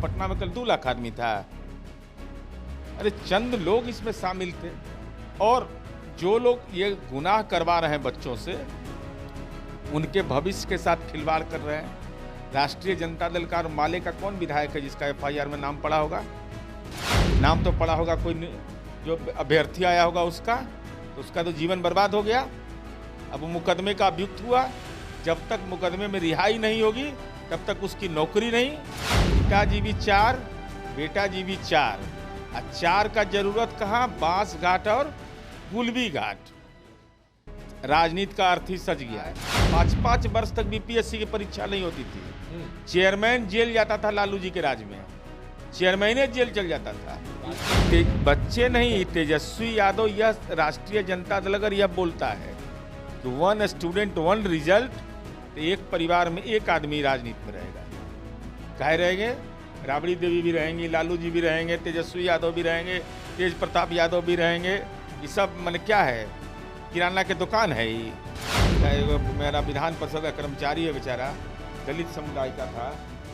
पटना में कल 2 लाख आदमी था। अरे चंद लोग इसमें शामिल थे, और जो लोग ये गुनाह करवा रहे हैं बच्चों से, उनके भविष्य के साथ खिलवाड़ कर रहे हैं। राष्ट्रीय जनता दल का माले का कौन विधायक है जिसका एफआईआर में नाम पड़ा होगा? नाम तो पड़ा होगा कोई जो अभ्यर्थी आया होगा उसका, तो उसका तो जीवन बर्बाद हो गया। अब वो मुकदमे का अभियुक्त हुआ, जब तक मुकदमे में रिहाई नहीं होगी तब तक उसकी नौकरी नहीं। पिताजी भी 4, बेटा जी भी 4, और 4 का जरूरत कहाँ? बांस घाट और गुलबी घाट। राजनीति का अर्थ ही सज गया है। 5-5 वर्ष तक बीपीएससी की परीक्षा नहीं होती थी। चेयरमैन जेल जाता था लालू जी के राज में, चेयरमैन जेल चल जाता था। बच्चे नहीं, तेजस्वी यादव, यह राष्ट्रीय जनता दल अगर यह बोलता है कि 1 स्टूडेंट 1 रिजल्ट, तो एक परिवार में एक आदमी राजनीति में रहेगा। काहे रहेंगे? राबड़ी देवी भी रहेंगी, लालू जी भी रहेंगे, तेजस्वी यादव भी रहेंगे, तेज प्रताप यादव भी रहेंगे। ये सब मन क्या है? किराना की दुकान है ही। मेरा विधान परिषद का कर्मचारी है बेचारा, दलित समुदाय का था,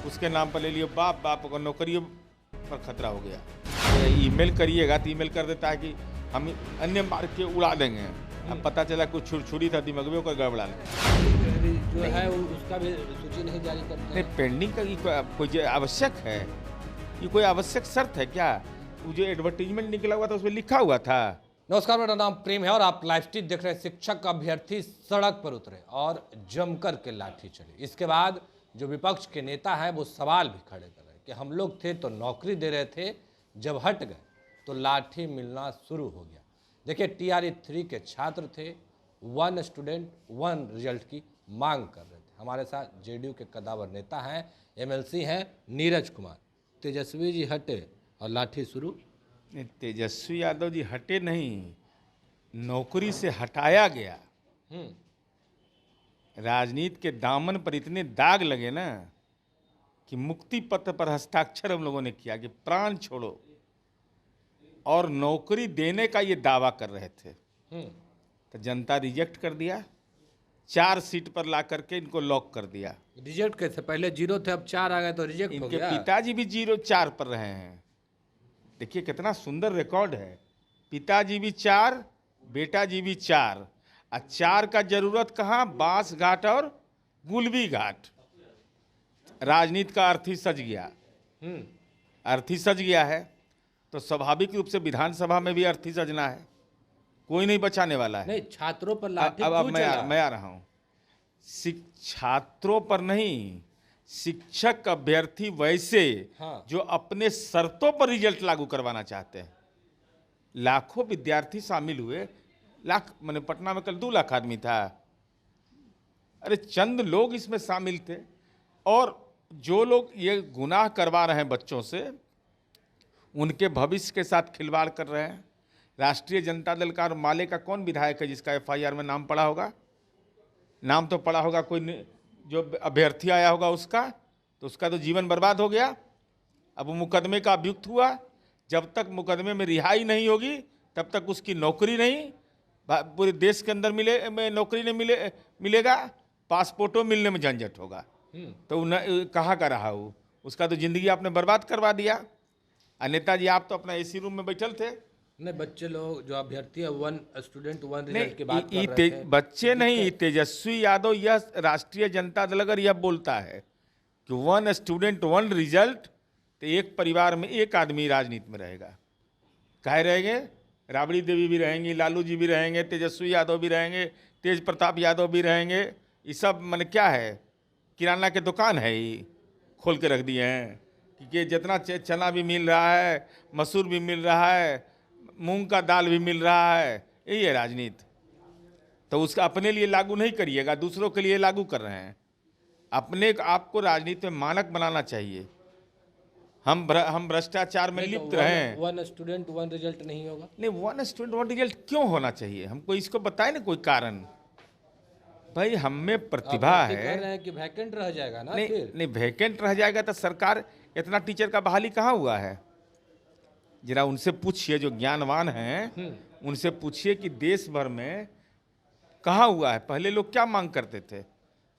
उसके नाम पर ले लियो बाप को नौकरी पर खतरा हो गया। ईमेल करिएगा तो ईमेल कर देता है कि हम अन्य मार्ग के उड़ा देंगे। अब पता चला कुछ छुरछुरी था, दिमाग को गड़बड़ा जो है उसका भी सूची नहीं जारी करते। नहीं, पेंडिंग का कोई आवश्यक है? ये कोई आवश्यक शर्त है क्या? वो जो एडवर्टीजमेंट निकला हुआ था उसमें लिखा हुआ था। नमस्कार, मेरा नाम प्रेम है और आप लाइव स्ट्रीट देख रहे हैं। शिक्षक अभ्यर्थी सड़क पर उतरे और जमकर के लाठी चली। इसके बाद जो विपक्ष के नेता हैं वो सवाल भी खड़े कर रहे हैं कि हम लोग थे तो नौकरी दे रहे थे, जब हट गए तो लाठी मिलना शुरू हो गया। देखिए, TRE 3 के छात्र थे, 1 स्टूडेंट 1 रिजल्ट की मांग कर रहे थे। हमारे साथ JDU के कदावर नेता हैं, MLC हैं नीरज कुमार। तेजस्वी जी हटे और लाठी शुरू। तेजस्वी यादव जी हटे नहीं, नौकरी से हटाया गया। राजनीति के दामन पर इतने दाग लगे ना कि मुक्ति पत्र पर हस्ताक्षर हम लोगों ने किया कि प्राण छोड़ो, और नौकरी देने का ये दावा कर रहे थे। तो जनता रिजेक्ट कर दिया, 4 सीट पर ला करके इनको लॉक कर दिया। रिजेक्ट कैसे? पहले 0 थे, अब 4 आ गए तो रिजेक्ट हो गया। इनके पिताजी भी 0-4 पर रहे हैं। देखिए कितना सुंदर रिकॉर्ड है। पिताजी भी 4, बेटा जी भी 4, और 4 का जरूरत कहाँ? बांस घाट और गुलबी घाट। राजनीति का अर्थ ही सज गया। अर्थ ही सज गया है तो स्वाभाविक रूप से विधानसभा में भी अर्थ ही सजना है। कोई नहीं बचाने वाला है। नहीं, छात्रों पर लाठी अब क्यों चला? मैं आ रहा हूँ। छात्रों पर नहीं, शिक्षक अभ्यर्थी वैसे जो अपने शर्तों पर रिजल्ट लागू करवाना चाहते हैं। लाखों विद्यार्थी शामिल हुए, मैंने पटना में कल 2 लाख आदमी था। अरे चंद लोग इसमें शामिल थे, और जो लोग ये गुनाह करवा रहे हैं बच्चों से, उनके भविष्य के साथ खिलवाड़ कर रहे हैं। राष्ट्रीय जनता दल का माले का कौन विधायक है जिसका एफआईआर में नाम पड़ा होगा? नाम तो पड़ा होगा कोई जो अभ्यर्थी आया होगा उसका, तो उसका तो जीवन बर्बाद हो गया। अब वो मुकदमे का अभियुक्त हुआ, जब तक मुकदमे में रिहाई नहीं होगी तब तक उसकी नौकरी नहीं। पूरे देश के अंदर में नौकरी नहीं मिलेगा, पासपोर्टों मिलने में झंझट होगा। तो कहाँ का रहा वो? उसका तो जिंदगी आपने बर्बाद करवा दिया। नेताजी आप तो अपना AC रूम में बैठल थे। नहीं, बच्चे लोग जो अभ्यर्थी है 1 स्टूडेंट 1 रिजल्ट की बात कर रहे थे। बच्चे नहीं, तेजस्वी यादव, यह राष्ट्रीय जनता दल अगर यह बोलता है कि 1 स्टूडेंट 1 रिजल्ट, तो एक परिवार में एक आदमी राजनीति में रहेगा। काहे रहेंगे? राबड़ी देवी भी रहेंगी, लालू जी भी रहेंगे, तेजस्वी यादव भी रहेंगे, तेज प्रताप यादव भी रहेंगे। ये सब मन क्या है? किराना की दुकान है ही, खोल के रख दिए हैं कि जितना चना भी मिल रहा है, मसूर भी मिल रहा है, मूंग का दाल भी मिल रहा है। यही है राजनीति। तो उसका अपने लिए लागू नहीं करिएगा, दूसरों के लिए लागू कर रहे हैं। अपने आपको राजनीति में मानक बनाना चाहिए। हम भ्रष्टाचार में लिप्त रहे। 1 स्टूडेंट 1 रिजल्ट नहीं होगा? नहीं, 1 स्टूडेंट 1 रिजल्ट क्यों होना चाहिए? हमको इसको बताए ना कोई कारण। भाई हम में प्रतिभा है। कह रहे हैं कि वैकेंट रह जाएगा ना? नहीं, वैकेंट रह जाएगा तो सरकार, इतना टीचर का बहाली कहाँ हुआ है? जरा उनसे पूछिए, जो ज्ञानवान हैं उनसे पूछिए कि देश भर में कहाँ हुआ है। पहले लोग क्या मांग करते थे?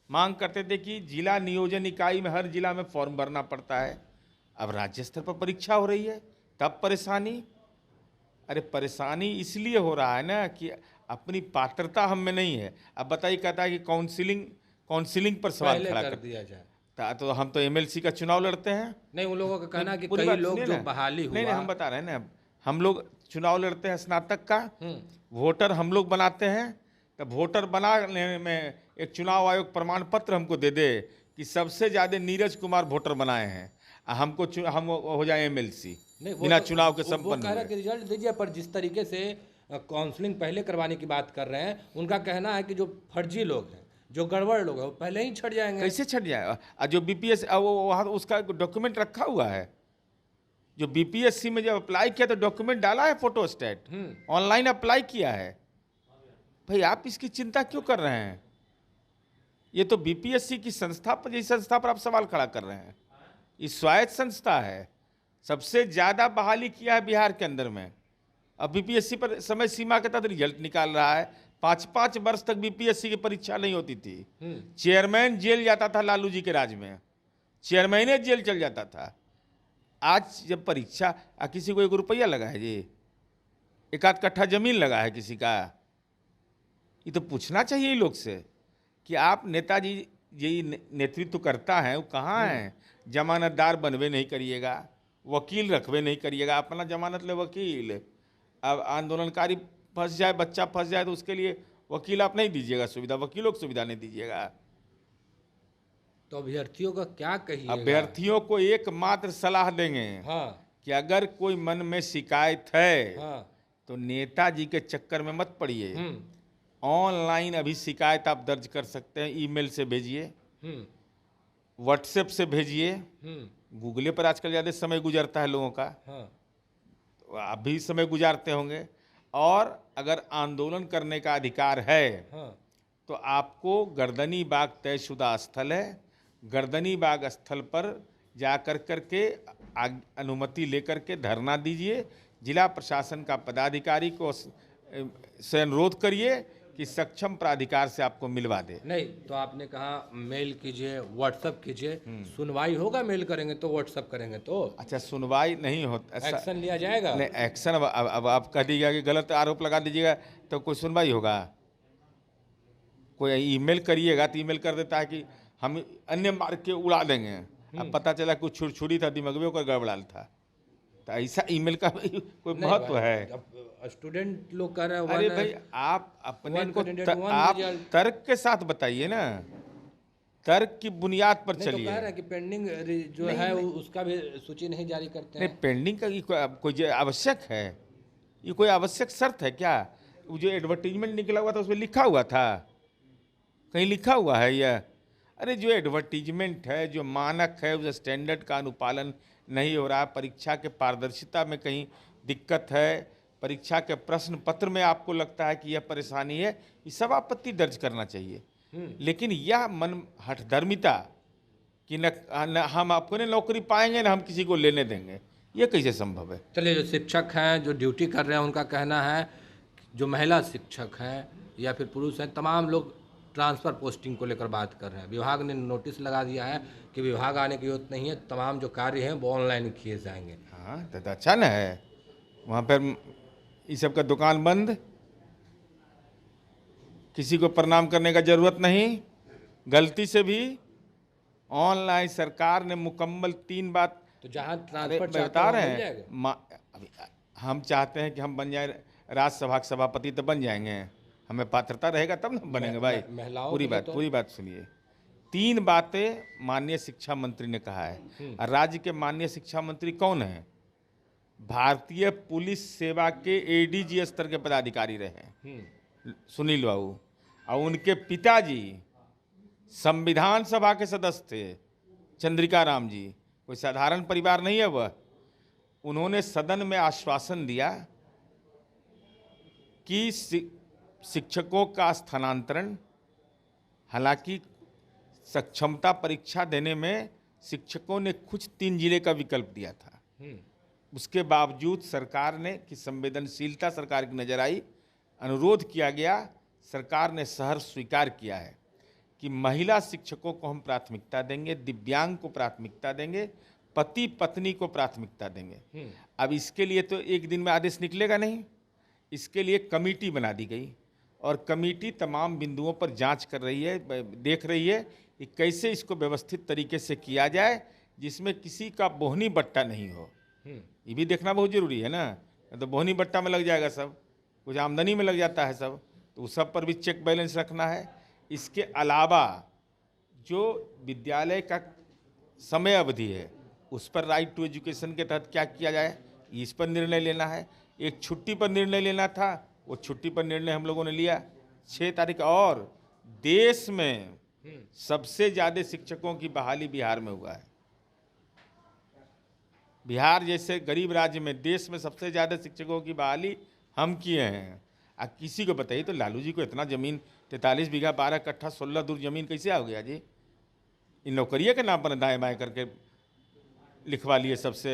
मांग करते थे कि जिला नियोजन इकाई में, हर जिला में फॉर्म भरना पड़ता है, अब राज्य स्तर पर परीक्षा हो रही है, तब परेशानी। अरे परेशानी इसलिए हो रहा है ना कि अपनी पात्रता हम में नहीं है। अब बताइए, कहता है कि काउंसिलिंग पर सवाल पहले खड़ा कर कर दिया जाए। तो हम तो एमएलसी का चुनाव लड़ते हैं। नहीं, उन लोगों का कहना है कि पूरी कई बात लोग सुनिए जो ना। बहाली नहीं हुआ। हम बता रहे हैं ना, हम लोग चुनाव लड़ते हैं स्नातक का, वोटर हम लोग बनाते हैं। तब वोटर बनाने में एक चुनाव आयोग प्रमाण पत्र हमको दे दे कि सबसे ज्यादा नीरज कुमार वोटर बनाए हैं, हमको हम हो जाए एमएलसी नहीं, वो बिना तो- चुनाव के वो संपन्न कह रहा है हुए। कि रिजल्ट दीजिए, पर जिस तरीके से काउंसलिंग पहले करवाने की बात कर रहे हैं, उनका कहना है कि जो फर्जी लोग हैं, जो गड़बड़ लोग हैं, वो पहले ही छट जाएंगे। कैसे छट जाए? जो बीपीएस वो वहाँ उसका डॉक्यूमेंट रखा हुआ है। जो बीपीएससी में जब अप्लाई किया तो डॉक्यूमेंट डाला है, फोटोस्टेट ऑनलाइन अप्लाई किया है। भाई आप इसकी चिंता क्यों कर रहे हैं? ये तो बीपीएससी की संस्था पर, जिस संस्था पर आप सवाल खड़ा कर रहे हैं, ये स्वायत्त संस्था है। सबसे ज्यादा बहाली किया है बिहार के अंदर में। अब बीपीएससी पर समय सीमा के तहत रिजल्ट निकाल रहा है। 5-5 वर्ष तक बीपीएससी की परीक्षा नहीं होती थी। चेयरमैन जेल जाता था लालू जी के राज में, चेयरमैन जेल चल जाता था। आज जब परीक्षा, किसी को 1 रुपया लगा है जी, 1-8 कट्ठा जमीन लगा है किसी का? ये तो पूछना चाहिए लोग से कि आप नेताजी यही नेतृत्व करता है, वो कहाँ है? जमानतदार बनवे नहीं करिएगा, वकील रखवे नहीं करिएगा, अपना जमानत ले वकील। अब आंदोलनकारी फंस जाए, बच्चा फंस जाए तो उसके लिए वकील आप नहीं दीजिएगा सुविधा, वकीलों को सुविधा नहीं दीजिएगा। तो अभ्यर्थियों का क्या कहिएगा? अभ्यर्थियों को एकमात्र सलाह देंगे कि अगर कोई मन में शिकायत है तो नेताजी के चक्कर में मत पड़िए। ऑनलाइन अभी शिकायत आप दर्ज कर सकते हैं, ईमेल से भेजिए, व्हाट्सएप से भेजिए। गूगले पर आजकल ज़्यादा समय गुजरता है लोगों का, तो आप भी समय गुजारते होंगे। और अगर आंदोलन करने का अधिकार है तो आपको गर्दनी बाग तयशुदा स्थल है, गर्दनी बाग स्थल पर जा कर के अनुमति लेकर के धरना दीजिए। जिला प्रशासन का पदाधिकारी को से अनुरोध करिए कि सक्षम प्राधिकार से आपको मिलवा दे। नहीं तो आपने कहा मेल कीजिए, व्हाट्सएप कीजिए, सुनवाई होगा? मेल करेंगे तो, व्हाट्सएप करेंगे तो? अच्छा, सुनवाई नहीं होता, एक्शन लिया जाएगा? नहीं एक्शन। अब आप कह दीजिएगा कि गलत आरोप लगा दीजिएगा तो कोई सुनवाई होगा? कोई ईमेल करिएगा तो ईमेल कर देता है कि हम अन्य मार्ग के उड़ा देंगे। अब पता चला कुछ छुड़छुड़ी था, दिमाग का गड़बड़ाल था, तो ऐसा ईमेल का कोई महत्व है? स्टूडेंट लोग कह रहे हैं। अरे भाई आप अपने को आप तर्क के साथ बताइए ना, तर्क की बुनियाद पर चलिए। तो कह रहे हैं कि पेंडिंग जो है उसका भी सूची नहीं जारी करते हैं। नहीं, पेंडिंग का कोई आवश्यक है? ये कोई आवश्यक शर्त है क्या? वो जो एडवर्टीजमेंट निकला हुआ था उसमें लिखा हुआ था, कहीं लिखा हुआ है यह? अरे जो एडवर्टीजमेंट है, जो मानक है, उस स्टैंडर्ड का अनुपालन नहीं हो रहा है। परीक्षा के पारदर्शिता में कहीं दिक्कत है, परीक्षा के प्रश्न पत्र में आपको लगता है कि यह परेशानी है, ये सब आपत्ति दर्ज करना चाहिए। लेकिन यह मन हठधर्मिता कि न हम आपको ने नौकरी पाएंगे, न हम किसी को लेने देंगे, ये कैसे संभव है? चलिए, जो शिक्षक हैं, जो ड्यूटी कर रहे हैं, उनका कहना है, जो महिला शिक्षक हैं या फिर पुरुष हैं, तमाम लोग ट्रांसफ़र पोस्टिंग को लेकर बात कर रहे हैं। विभाग ने नोटिस लगा दिया है कि विभाग आने की जरूरत नहीं है, तमाम जो कार्य हैं वो ऑनलाइन किए जाएंगे। हाँ तो अच्छा ना है, वहाँ पर इस सब का दुकान बंद, किसी को प्रणाम करने का जरूरत नहीं। गलती से भी ऑनलाइन सरकार ने मुकम्मल 3 बात, तो जहाँ ट्रांसफर बता रहे हैं, हम चाहते हैं कि हम बन जाए राज्यसभा के सभापति, तो बन जाएंगे, हमें पात्रता रहेगा तब ना बनेंगे भाई। पूरी बात सुनिए। 3 बातें माननीय शिक्षा मंत्री ने कहा है। राज्य के माननीय शिक्षा मंत्री कौन है? भारतीय पुलिस सेवा के एडीजी स्तर के पदाधिकारी रहे सुनील बाबू, और उनके पिताजी संविधान सभा के सदस्य थे, चंद्रिका राम जी। कोई साधारण परिवार नहीं है वह। उन्होंने सदन में आश्वासन दिया कि शिक्षकों का स्थानांतरण, हालांकि सक्षमता परीक्षा देने में शिक्षकों ने कुछ 3 जिले का विकल्प दिया था, उसके बावजूद सरकार ने की संवेदनशीलता सरकार की नजर आई, अनुरोध किया गया, सरकार ने सहर्ष स्वीकार किया है कि महिला शिक्षकों को हम प्राथमिकता देंगे, दिव्यांग को प्राथमिकता देंगे, पति पत्नी को प्राथमिकता देंगे। अब इसके लिए तो एक दिन में आदेश निकलेगा नहीं, इसके लिए कमेटी बना दी गई और कमेटी तमाम बिंदुओं पर जांच कर रही है, देख रही है कि कैसे इसको व्यवस्थित तरीके से किया जाए जिसमें किसी का बोहनी बट्टा नहीं हो। ये भी देखना बहुत जरूरी है ना, तो बोहनी बट्टा में लग जाएगा सब, कुछ आमदनी में लग जाता है सब, तो उस सब पर भी चेक बैलेंस रखना है। इसके अलावा जो विद्यालय का समय अवधि है उस पर राइट टू एजुकेशन के तहत क्या किया जाए, इस पर निर्णय लेना है। एक छुट्टी पर निर्णय लेना था, वो छुट्टी पर निर्णय हम लोगों ने लिया 6 तारीख। और देश में सबसे ज़्यादा शिक्षकों की बहाली बिहार में हुआ है। बिहार जैसे गरीब राज्य में देश में सबसे ज़्यादा शिक्षकों की बहाली हम किए हैं। अब किसी को बताइए तो लालू जी को इतना ज़मीन 43 बीघा 12 कट्ठा 16 दूर ज़मीन कैसे आ गया जी? इन नौकरियों के नाम पर दाएँ बाएँ करके लिखवा लिए सबसे।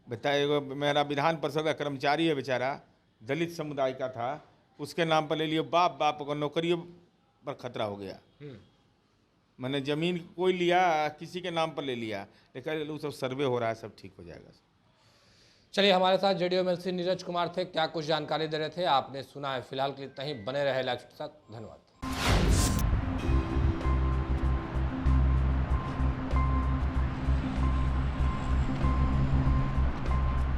बताइए, मेरा विधान परिषद का कर्मचारी है बेचारा, दलित समुदाय का था, उसके नाम पर ले लिए। बाप बाप को नौकरियों पर खतरा हो गया। मैंने ज़मीन कोई लिया किसी के नाम पर ले लिया, लेकिन वो सब सर्वे हो रहा है, सब ठीक हो जाएगा। चलिए, हमारे साथ JDU-MLC नीरज कुमार थे, क्या कुछ जानकारी दे रहे थे आपने सुना है। फिलहाल के लिए इतना ही, बने रहे लाइव के साथ। धन्यवाद।